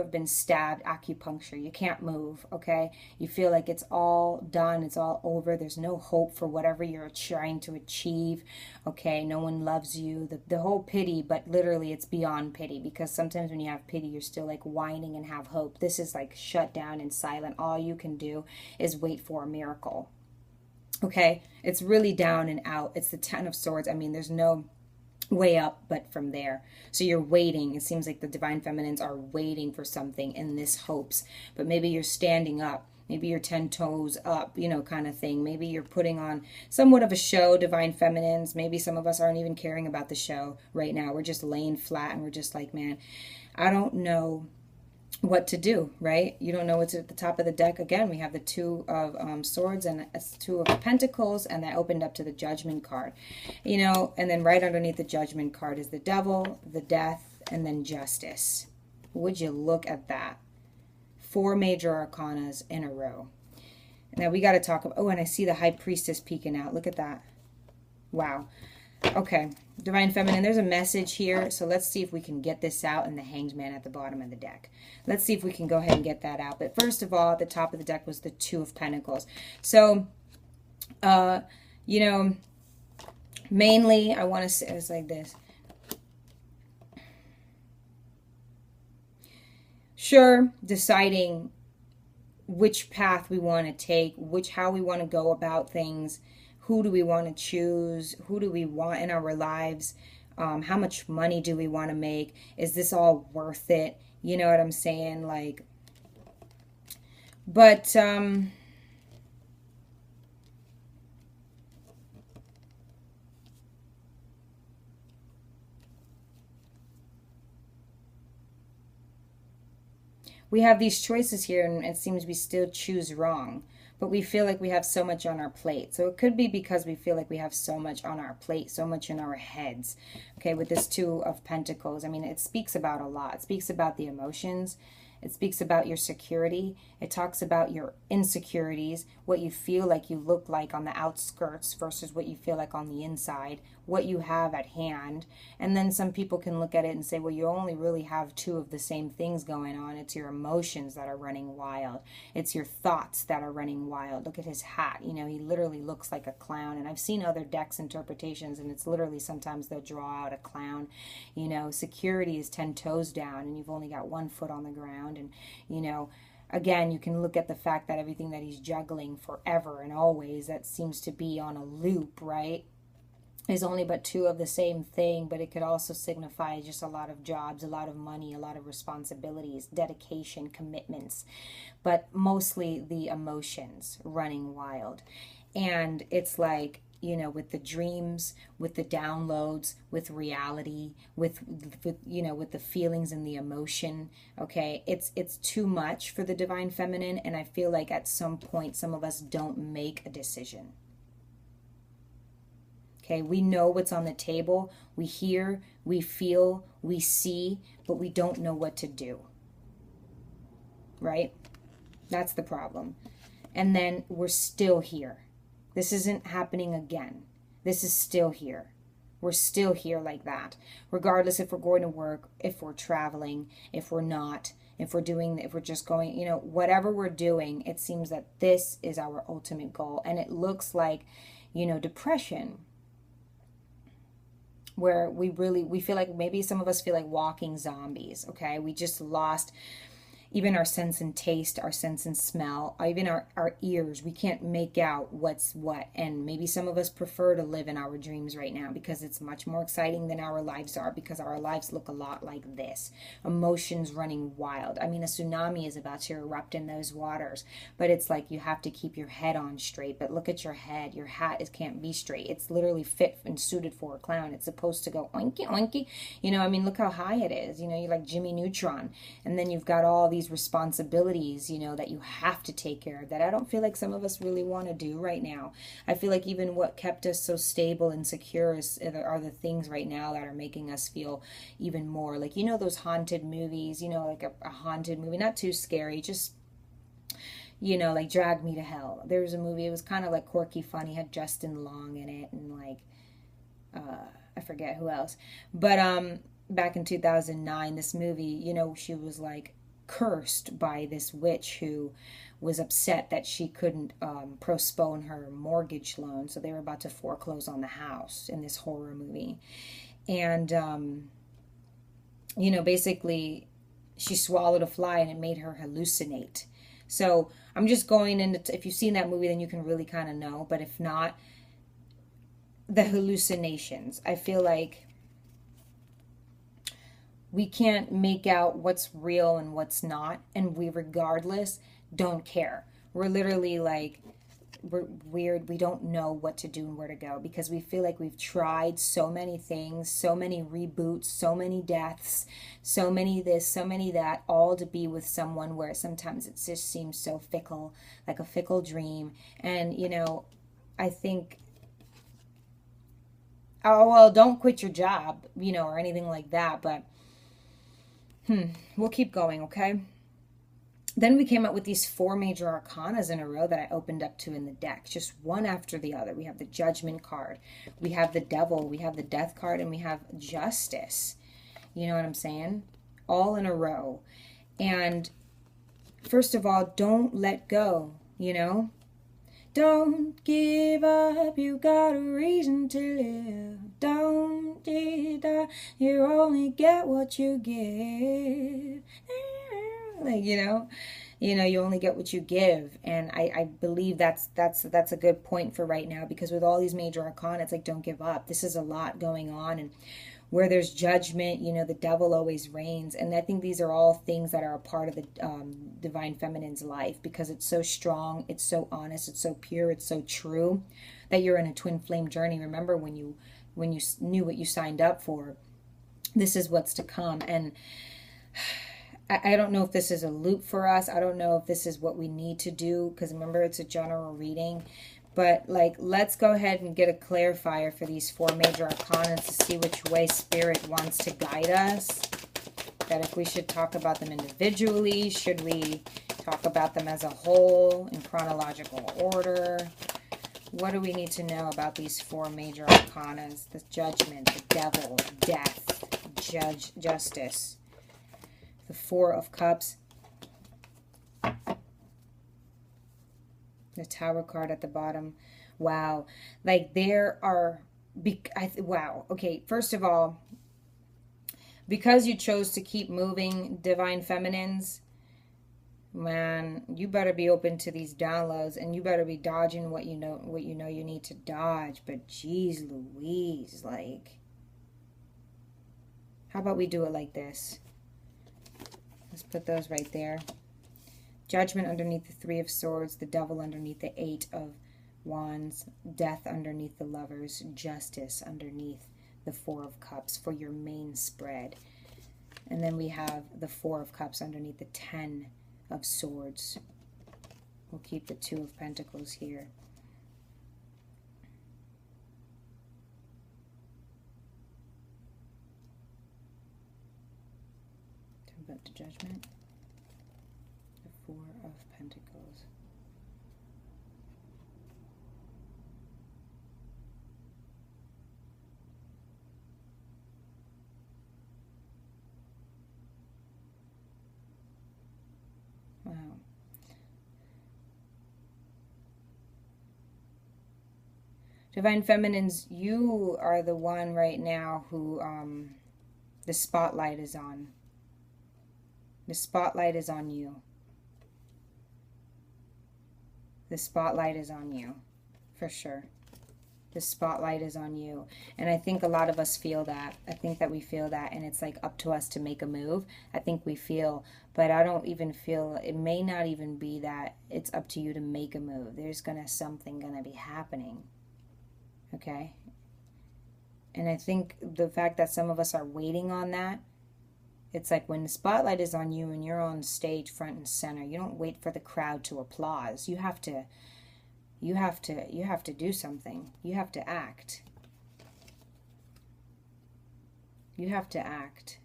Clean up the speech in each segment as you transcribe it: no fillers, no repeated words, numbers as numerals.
have been stabbed, acupuncture. You can't move, okay? You feel like it's all done, it's all over. There's no hope for whatever you're trying to achieve, okay? No one loves you. The whole pity, but literally it's beyond pity, because sometimes when you have pity, you're still like whining and have hope. This is like shut down and silent. All you can do is wait for a miracle, okay? It's really down and out. It's the Ten of Swords. I mean, there's no way up but from there. So you're waiting. It seems like the divine feminines are waiting for something in this hopes, but maybe you're standing up, maybe you're 10 toes up, you know, kind of thing. Maybe you're putting on somewhat of a show, divine feminines. Maybe some of us aren't even caring about the show right now. We're just laying flat and we're just like, man, I don't know what to do, right? You don't know what's at the top of the deck. Again, we have the Two of Swords and a Two of Pentacles, and that opened up to the Judgment card, you know, and then right underneath the Judgment card is the Devil, the Death, and then Justice. Would you look at that? 4 major arcanas in a row. Now we got to talk about, oh, and I see the High Priestess peeking out. Look at that. Wow. Okay, Divine Feminine, there's a message here, so let's see if we can get this out, and the Hanged Man at the bottom of the deck. Let's see if we can go ahead and get that out. But first of all, at the top of the deck was the Two of Pentacles. So, you know, mainly I want to say it's like this. Sure, deciding which path we want to take, how we want to go about things. Who do we want to choose? Who do we want in our lives? How much money do we want to make? Is this all worth it? You know what I'm saying? Like, but, we have these choices here, and it seems we still choose wrong. But we feel like we have so much on our plate. So it could be because we feel like we have so much on our plate, so much in our heads. Okay, with this Two of Pentacles, I mean, it speaks about a lot. It speaks about the emotions. It speaks about your security. It talks about your insecurities, what you feel like you look like on the outskirts versus what you feel like on the inside, what you have at hand. And then some people can look at it and say, well, you only really have 2 of the same things going on. It's your emotions that are running wild. It's your thoughts that are running wild. Look at his hat. You know, he literally looks like a clown. And I've seen other decks interpretations, and it's literally sometimes they'll draw out a clown. You know, security is 10 toes down, and you've only got 1 foot on the ground. And, you know, again, you can look at the fact that everything that he's juggling forever and always, that seems to be on a loop, right, is only but 2 of the same thing. But it could also signify just a lot of jobs, a lot of money, a lot of responsibilities, dedication, commitments, but mostly the emotions running wild. And it's like, you know, with the dreams, with the downloads, with reality, with you know, with the feelings and the emotion. Okay, it's too much for the divine feminine, and I feel like at some point some of us don't make a decision. Okay, we know what's on the table, we hear, we feel, we see, but we don't know what to do. Right? That's the problem. And then we're still here. This isn't happening again. This is still here. We're still here like that. Regardless if we're going to work, if we're traveling, if we're not, if we're just going, you know, whatever we're doing, it seems that this is our ultimate goal. And it looks like, you know, depression, where we feel like, maybe some of us feel like walking zombies, okay? We just lost even our sense and taste, our sense and smell, even our ears. We can't make out what's what. And maybe some of us prefer to live in our dreams right now because it's much more exciting than our lives are, because our lives look a lot like this. Emotions running wild. I mean, a tsunami is about to erupt in those waters, but it's like you have to keep your head on straight. But look at your head. Your hat can't be straight. It's literally fit and suited for a clown. It's supposed to go oinky, oinky. You know, I mean, look how high it is. You know, you're like Jimmy Neutron. And then you've got all these responsibilities, you know, that you have to take care of, that I don't feel like some of us really want to do right now. I feel like even what kept us so stable and secure are the things right now that are making us feel even more like, you know, those haunted movies, you know, like a haunted movie, not too scary, just, you know, like Drag Me to Hell. There was a movie, it was kind of like quirky, funny, had Justin Long in it, and like I forget who else, but back in 2009, this movie, you know, she was like cursed by this witch who was upset that she couldn't postpone her mortgage loan. So they were about to foreclose on the house in this horror movie. And, basically she swallowed a fly and it made her hallucinate. So I'm just going into, if you've seen that movie, then you can really kind of know. But if not, the hallucinations, I feel like we can't make out what's real and what's not, and we regardless don't care. We're literally like, we're weird. We don't know what to do and where to go because we feel like we've tried so many things, so many reboots, so many deaths, so many this, so many that, all to be with someone where sometimes it just seems so fickle, like a fickle dream. And I think, oh well, don't quit your job, or anything like that, but we'll keep going, okay? Then we came up with these 4 major arcanas in a row that I opened up to in the deck, just one after the other. We have the Judgment card, we have the Devil, we have the Death card, and we have Justice. You know what I'm saying? All in a row. And first of all, don't let go, Don't give up, you got a reason to live. Don't die, you only get what you give. Like, you only get what you give. And I believe that's a good point for right now, because with all these major arcana, it's like, don't give up. This is a lot going on, and where there's judgment, the devil always reigns. And I think these are all things that are a part of the Divine Feminine's life, because it's so strong, it's so honest, it's so pure, it's so true, that you're in a twin flame journey. Remember when you knew what you signed up for, this is what's to come. And I don't know if this is a loop for us. I don't know if this is what we need to do, because remember, it's a general reading. But let's go ahead and get a clarifier for these 4 major arcana to see which way Spirit wants to guide us. That if we should talk about them individually, should we talk about them as a whole in chronological order? What do we need to know about these 4 major arcanas? The Judgment, the Devil, Death, Justice, the 4 of Cups, the Tower card at the bottom. Wow. There are, wow. Okay, first of all, because you chose to keep moving, Divine Feminines, man, you better be open to these downloads, and you better be dodging what you know you need to dodge. But geez Louise, how about we do it like this? Let's put those right there. Judgment underneath the 3 of Swords, the Devil underneath the 8 of Wands, Death underneath the Lovers, Justice underneath the 4 of Cups for your main spread. And then we have the 4 of Cups underneath the 10 of Swords. We'll keep the 2 of Pentacles here. Talk about the Judgment. 4 of Pentacles. Wow. Divine Feminines, you are the one right now who the spotlight is on. The spotlight is on you. The spotlight is on you, for sure. The spotlight is on you. And I think a lot of us feel that. I think that we feel that, and it's up to us to make a move. I think we feel, but I don't even feel, it may not even be that it's up to you to make a move. There's something gonna be happening. Okay? And I think the fact that some of us are waiting on that, it's when the spotlight is on you and you're on stage front and center, you don't wait for the crowd to applause. You have to do something. You have to act. You have to act.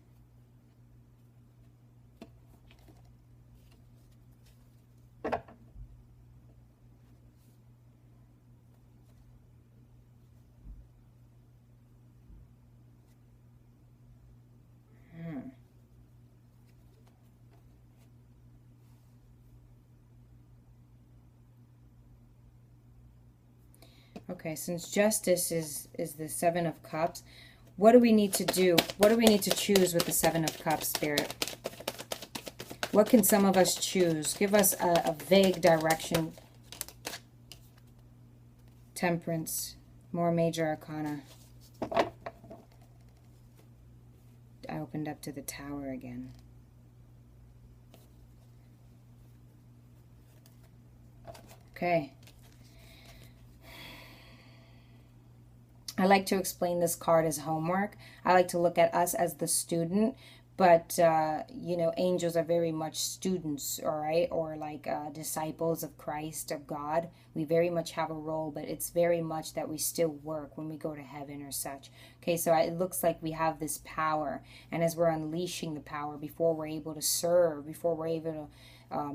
Okay, since justice is the Seven of Cups, what do we need to do? What do we need to choose with the Seven of Cups, Spirit? What can some of us choose? Give us a vague direction. Temperance, more major arcana. I opened up to the Tower again. Okay. I like to explain this card as homework. I like to look at us as the student, but, you know, angels are very much students, all right? Or like disciples of Christ, of God. We very much have a role, but it's very much that we still work when we go to heaven or such. Okay, so it looks like we have this power. And as we're unleashing the power, before we're able to serve, before we're able to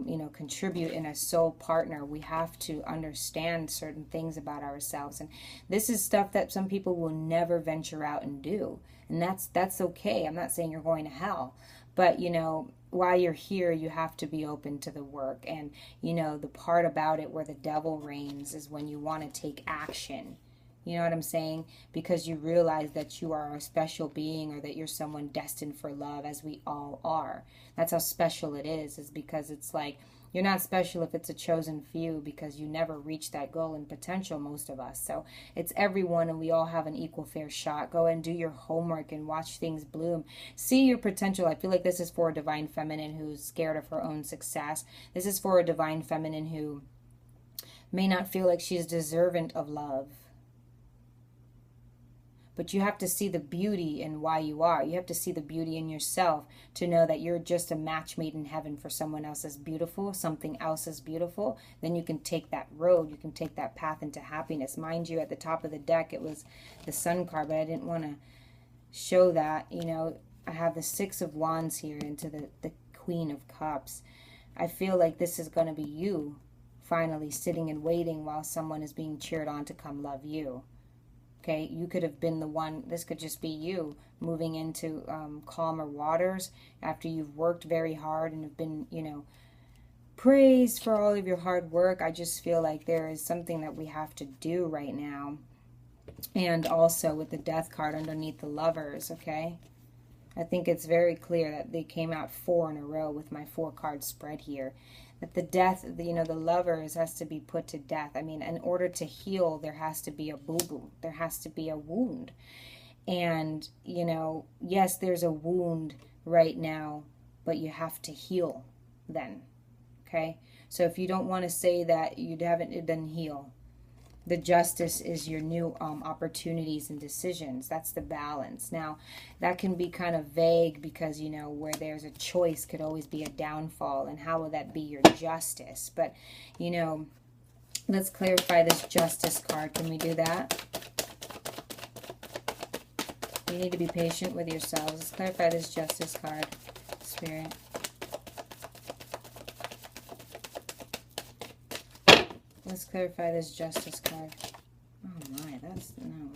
you know, contribute in a soul partner, we have to understand certain things about ourselves. And this is stuff that some people will never venture out and do. And that's okay. I'm not saying you're going to hell. But, you know, while you're here, you have to be open to the work. And, you know, the part about it where the devil reigns is when you want to take action. You know what I'm saying? Because you realize that you are a special being, or that you're someone destined for love, as we all are. That's how special it is because it's like, you're not special if it's a chosen few, because you never reach that goal in potential, most of us. So it's everyone, and we all have an equal fair shot. Go and do your homework and watch things bloom. See your potential. I feel like this is for a divine feminine who's scared of her own success. This is for a divine feminine who may not feel like she's deserving of love. But you have to see the beauty in why you are. You have to see the beauty in yourself to know that you're just a match made in heaven for someone else as beautiful, something else as beautiful. Then you can take that road. You can take that path into happiness. Mind you, at the top of the deck, it was the Sun card, but I didn't want to show that. You know, I have the Six of Wands here into the Queen of Cups. I feel like this is going to be you finally sitting and waiting while someone is being cheered on to come love you. Okay, you could have been the one. This could just be you moving into calmer waters after you've worked very hard and have been, you know, praised for all of your hard work. I just feel like there is something that we have to do right now. And also with the Death card underneath the Lovers, okay? I think it's very clear that they came out 4 in a row with my 4-card spread here. That the death, you know, the Lovers has to be put to death. I mean, in order to heal, there has to be a boo-boo. There has to be a wound. And, you know, yes, there's a wound right now, but you have to heal then, okay? So if you don't want to say that you haven't, then heal. The Justice is your new opportunities and decisions. That's the Balance. Now, that can be kind of vague because, you know, where there's a choice could always be a downfall. And how will that be your justice? But, you know, let's clarify this Justice card. Can we do that? You need to be patient with yourselves. Let's clarify this Justice card, Spirit. Let's clarify this Justice card. Oh my, that's, no.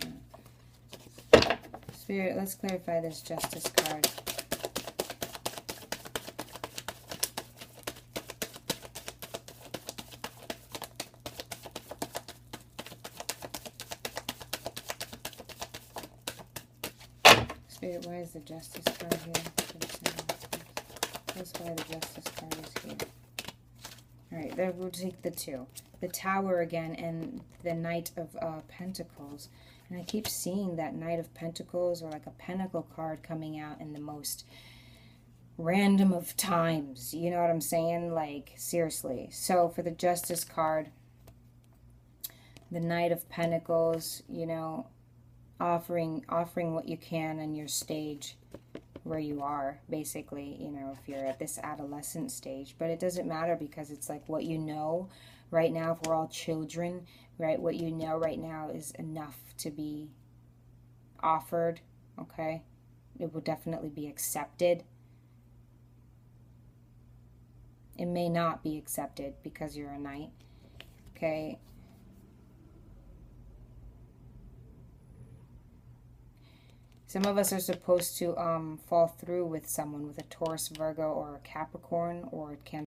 Spirit, let's clarify this Justice card. Spirit, why is the Justice card here? That's why the Justice card is here. Alright, then we'll take the 2. The Tower again, and the Knight of Pentacles. And I keep seeing that Knight of Pentacles, or like a Pentacle card, coming out in the most random of times. You know what I'm saying? Like, seriously. So for the Justice card, the Knight of Pentacles, you know, offering what you can on your stage where you are, basically, you know, if you're at this adolescent stage. But it doesn't matter, because it's like what you know right now. If we're all children, right, what you know right now is enough to be offered, okay? It will definitely be accepted. It may not be accepted because you're a knight, okay? Some of us are supposed to fall through with someone, with a Taurus, Virgo, or a Capricorn, or it can